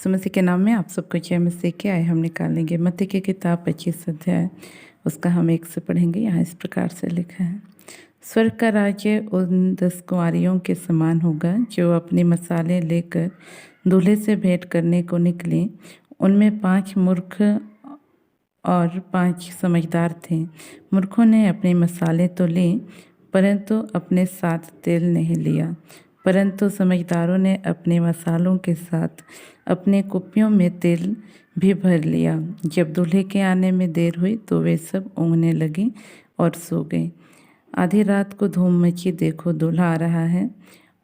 यीशु मसीह के नाम में आप सबको जय मसीह के आए। हम निकालेंगे मत्ती की किताब 25 अध्याय, उसका हम 1 से पढ़ेंगे। यहाँ इस प्रकार से लिखा है, स्वर्ग का राज्य उन 10 कुंवारियों के समान होगा जो अपनी मसाले लेकर दूल्हे से भेंट करने को निकली। उनमें 5 मूर्ख और 5 समझदार थे। मूर्खों ने अपने मसाले तो लिए, परंतु अपने साथ तेल नहीं लिया, परंतु समझदारों ने अपने मसालों के साथ अपने कुप्पियों में तेल भी भर लिया। जब दूल्हे के आने में देर हुई तो वे सब ऊँघने लगे और सो गए। आधी रात को धूम मची, देखो दूल्हा आ रहा है,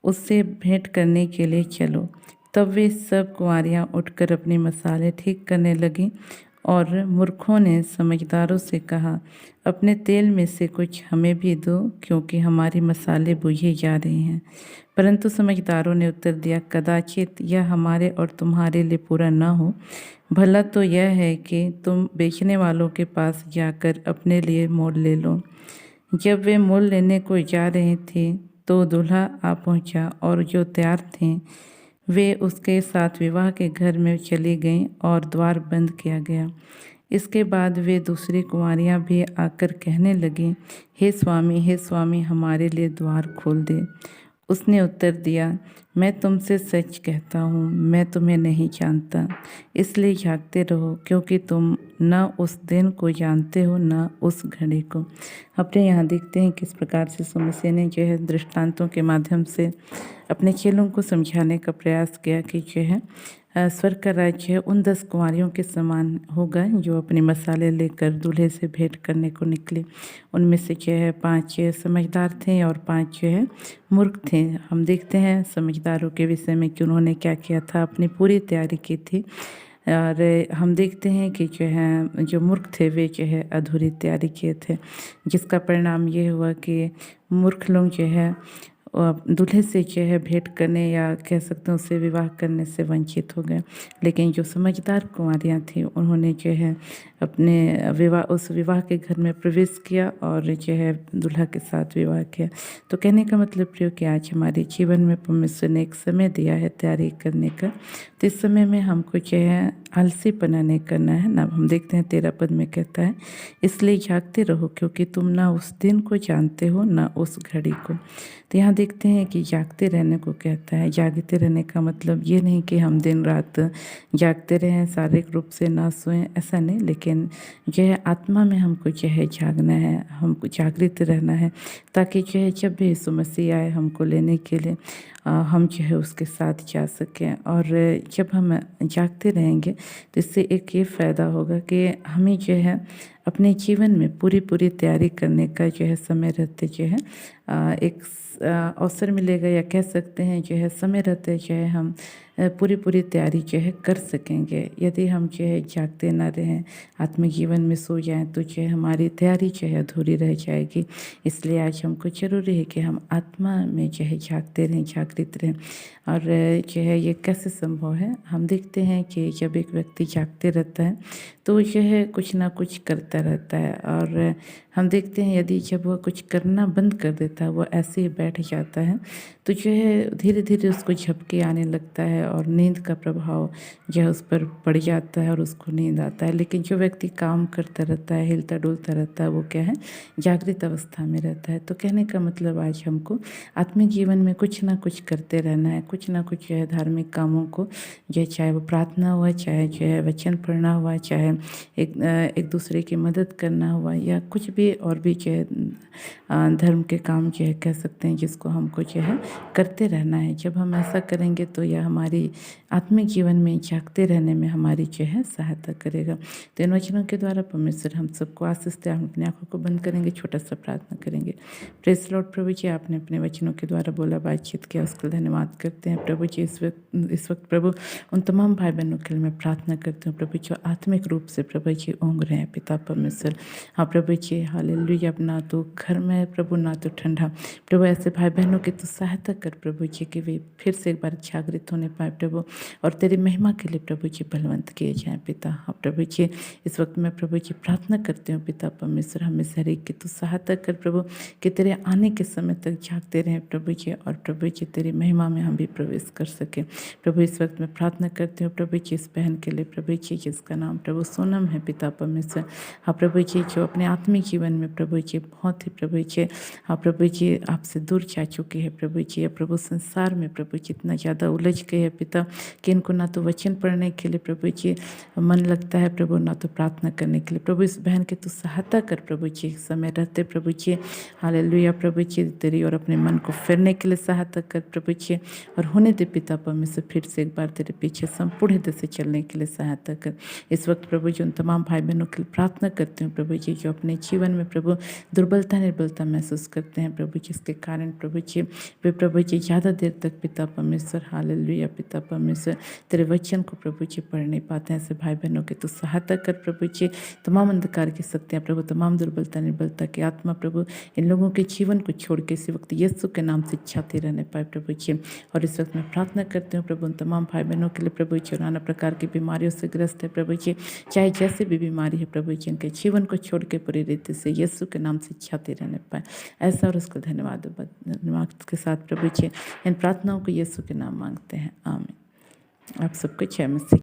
उससे भेंट करने के लिए चलो। तब वे सब कुंवारियाँ उठकर अपने मसाले ठीक करने लगीं। और मूर्खों ने समझदारों से कहा, अपने तेल में से कुछ हमें भी दो, क्योंकि हमारे मसाले बुझे जा रहे हैं। परंतु समझदारों ने उत्तर दिया, कदाचित यह हमारे और तुम्हारे लिए पूरा न हो। भला तो यह है कि तुम बेचने वालों के पास जाकर अपने लिए मोल ले लो। जब वे मोल लेने को जा रहे थे तो दूल्हा आ पहुंचा, और जो तैयार थे वे उसके साथ विवाह के घर में चली गईं और द्वार बंद किया गया। इसके बाद वे दूसरी कुंवारियाँ भी आकर कहने लगीं, हे स्वामी, हमारे लिए द्वार खोल दे। उसने उत्तर दिया, मैं तुमसे सच कहता हूँ, मैं तुम्हें नहीं जानता। इसलिए जागते रहो, क्योंकि तुम न उस दिन को जानते हो न उस घड़ी को। अपने यहाँ देखते हैं किस प्रकार से यीशु मसीह ने जो है दृष्टांतों के माध्यम से अपने चेलों को समझाने का प्रयास किया कि जो है स्वर्ग का राज्य उन 10 कुंवारियों के समान होगा जो अपने मसाले लेकर दूल्हे से भेंट करने को निकले। उनमें से जो है 5 समझदार थे और 5 जो है मूर्ख थे। हम देखते हैं समझदारों के विषय में कि उन्होंने क्या किया था, अपनी पूरी तैयारी की थी। और हम देखते हैं कि जो है जो मूर्ख थे वे जो है अधूरी तैयारी किए थे, जिसका परिणाम ये हुआ कि मूर्ख लोग जो है दूल्हे से जो है भेंट करने या कह सकते हैं उससे विवाह करने से वंचित हो गए। लेकिन जो समझदार कुंवारियाँ थी उन्होंने जो है अपने उस विवाह के घर में प्रवेश किया और जो है दूल्हा के साथ विवाह किया। तो कहने का मतलब प्रियो कि आज हमारे जीवन में परमेश्वर ने एक समय दिया है तैयारी करने का, तो इस समय में हमको जो है आलसीपना नहीं करना है ना। हम देखते हैं 13 पद में कहता है, इसलिए जागते रहो, क्योंकि तुम ना उस दिन को जानते हो ना उस घड़ी को। तो यहाँ देखते हैं कि जागते रहने को कहता है। जागते रहने का मतलब ये नहीं कि हम दिन रात जागते रहें, शारीरिक रूप से ना सोएं, ऐसा नहीं, लेकिन जो है आत्मा में हमको जो है जागना है, हमको जागृत रहना है, ताकि जो है जब भी यीशु मसीह आए हमको लेने के लिए हम जो है उसके साथ जा सकें। और जब हम जागते रहेंगे तो इससे एक ये फ़ायदा होगा कि हमें जो है अपने जीवन में पूरी तैयारी करने का जो है समय रहते जो है एक अवसर मिलेगा, या कह सकते हैं जो है समय रहते जो है हम पूरी तैयारी जो है कर सकेंगे। यदि हम जो है जागते ना रहें, आत्मिक जीवन में सो जाएं, तो जो है हमारी तैयारी जो है अधूरी रह जाएगी। इसलिए आज हमको ज़रूरी है कि हम आत्मा में जो है जागते रहें, जागृत रहें। और जो है ये कैसे संभव है, हम देखते हैं कि जब एक व्यक्ति जागते रहता है तो जो है कुछ ना कुछ करता रहता है। और हम देखते हैं यदि जब वह कुछ करना बंद कर देता है, वो ऐसे ही बैठ जाता है, तो जो है धीरे धीरे उसको झपकी आने लगता है और नींद का प्रभाव जो है उस पर पड़ जाता है और उसको नींद आता है। लेकिन जो व्यक्ति काम करता रहता है, हिलता डुलता रहता है, वो क्या है, जागृत अवस्था में रहता है। तो कहने का मतलब आज हमको आत्मिक जीवन में कुछ ना कुछ करते रहना है, कुछ ना कुछ जो है धार्मिक कामों को जो चाहे वो प्रार्थना हुआ, चाहे जो है वचन पढ़ना हुआ, चाहे एक दूसरे की मदद करना हुआ, या कुछ भी और भी जो है धर्म के काम जो है कह सकते हैं जिसको हमको जो है करते रहना है। जब हम ऐसा करेंगे तो यह हमारी आत्मिक जीवन में जागते रहने में हमारी जो है सहायता करेगा। तो इन वचनों के द्वारा परमेश्वर हम सबको आशीष दे। हम अपनी आंखों को बंद करेंगे, छोटा सा प्रार्थना करेंगे। प्रेस लॉर्ड प्रभु जी, आपने अपने वचनों के द्वारा बोला, बातचीत किया, उसके धन्यवाद करते हैं प्रभु जी। इस वक्त प्रभु उन तमाम भाई बहनों के लिए मैं प्रार्थना करती हूँ प्रभु, जो आत्मिक रूप से प्रभु जी ऊँघ रहे हैं पिता परमेश्वर। हाँ प्रभु जी, हालेलुया। ना तो घर में प्रभु ना तो ठंडा, प्रभु ऐसे भाई बहनों की तो सहायता सहायता कर प्रभु जी कि वे फिर से एक बार जागृत होने पाए प्रभु, और तेरी महिमा के लिए प्रभु जी बलवंत किए जाएँ पिता। हाँ प्रभु जी, इस वक्त मैं प्रभु जी प्रार्थना करती हूँ पिता परमेश्वर, हमें हर एक की तू सहायता कर प्रभु, कि तेरे आने के समय तक जागते रहें प्रभु जी, और प्रभु जी तेरी महिमा में हम भी प्रवेश कर सकें प्रभु। इस वक्त मैं प्रार्थना करती हूँ प्रभु जी इस बहन के लिए प्रभु जी, जिसका नाम प्रभु सोनम है पिता परमेश्वर। हाँ प्रभु जी, जो अपने आत्मिक जीवन में प्रभु जी बहुत ही प्रभु जी, हाँ प्रभु जी आपसे दूर जा चुकी है प्रभु जी, प्रभु संसार में प्रभु जी इतना ज़्यादा उलझ गए है पिता, कि इनको ना तो वचन पढ़ने के लिए प्रभु जी मन लगता है प्रभु, ना तो प्रार्थना करने के लिए प्रभु। इस बहन की तू सहायता कर प्रभु जी, समय रहते प्रभु जी, हालेलुया प्रभु जी, तेरी और अपने मन को फिरने के लिए सहायता कर प्रभु जी, और होने दे पिता परमेश्वर फिर से एक बार तेरे पीछे संपूर्ण हृदय से चलने के लिए सहायता कर। इस वक्त प्रभु जी उन तमाम भाई बहनों के लिए प्रार्थना करती हूँ प्रभु जी, जो अपने जीवन में प्रभु दुर्बलता निर्बलता महसूस करते हैं प्रभु, जिसके कारण प्रभु जी वे प्रभु जी ज़्यादा देर तक पिता परमेश्वर, हालेलुया पिता परमेश्वर, तेरे वचन को प्रभु जी पढ़ नहीं पाते हैं। ऐसे भाई बहनों के तो सहायता कर प्रभु जी, तमाम अंधकार की शक्तियाँ प्रभु, तमाम दुर्बलता निर्बलता की आत्मा प्रभु, इन लोगों के जीवन को छोड़ के इसी वक्त यीशु के नाम से छाते रहने पाए प्रभु जी। और इस वक्त मैं प्रार्थना करती हूँ प्रभु उन तमाम भाई बहनों के लिए प्रभु जी, नाना प्रकार की बीमारियों से ग्रस्त है प्रभु जी, चाहे जैसे भी बीमारी है प्रभु जी, इनके जीवन को छोड़ के पूरी रीति से यीशु के नाम से छाते रहने पाए ऐसा, और उसको धन्यवाद के साथ प्रभु जी इन प्रार्थनाओं को यीशु के नाम मांगते हैं, आमीन। आप सबको जय मसीह।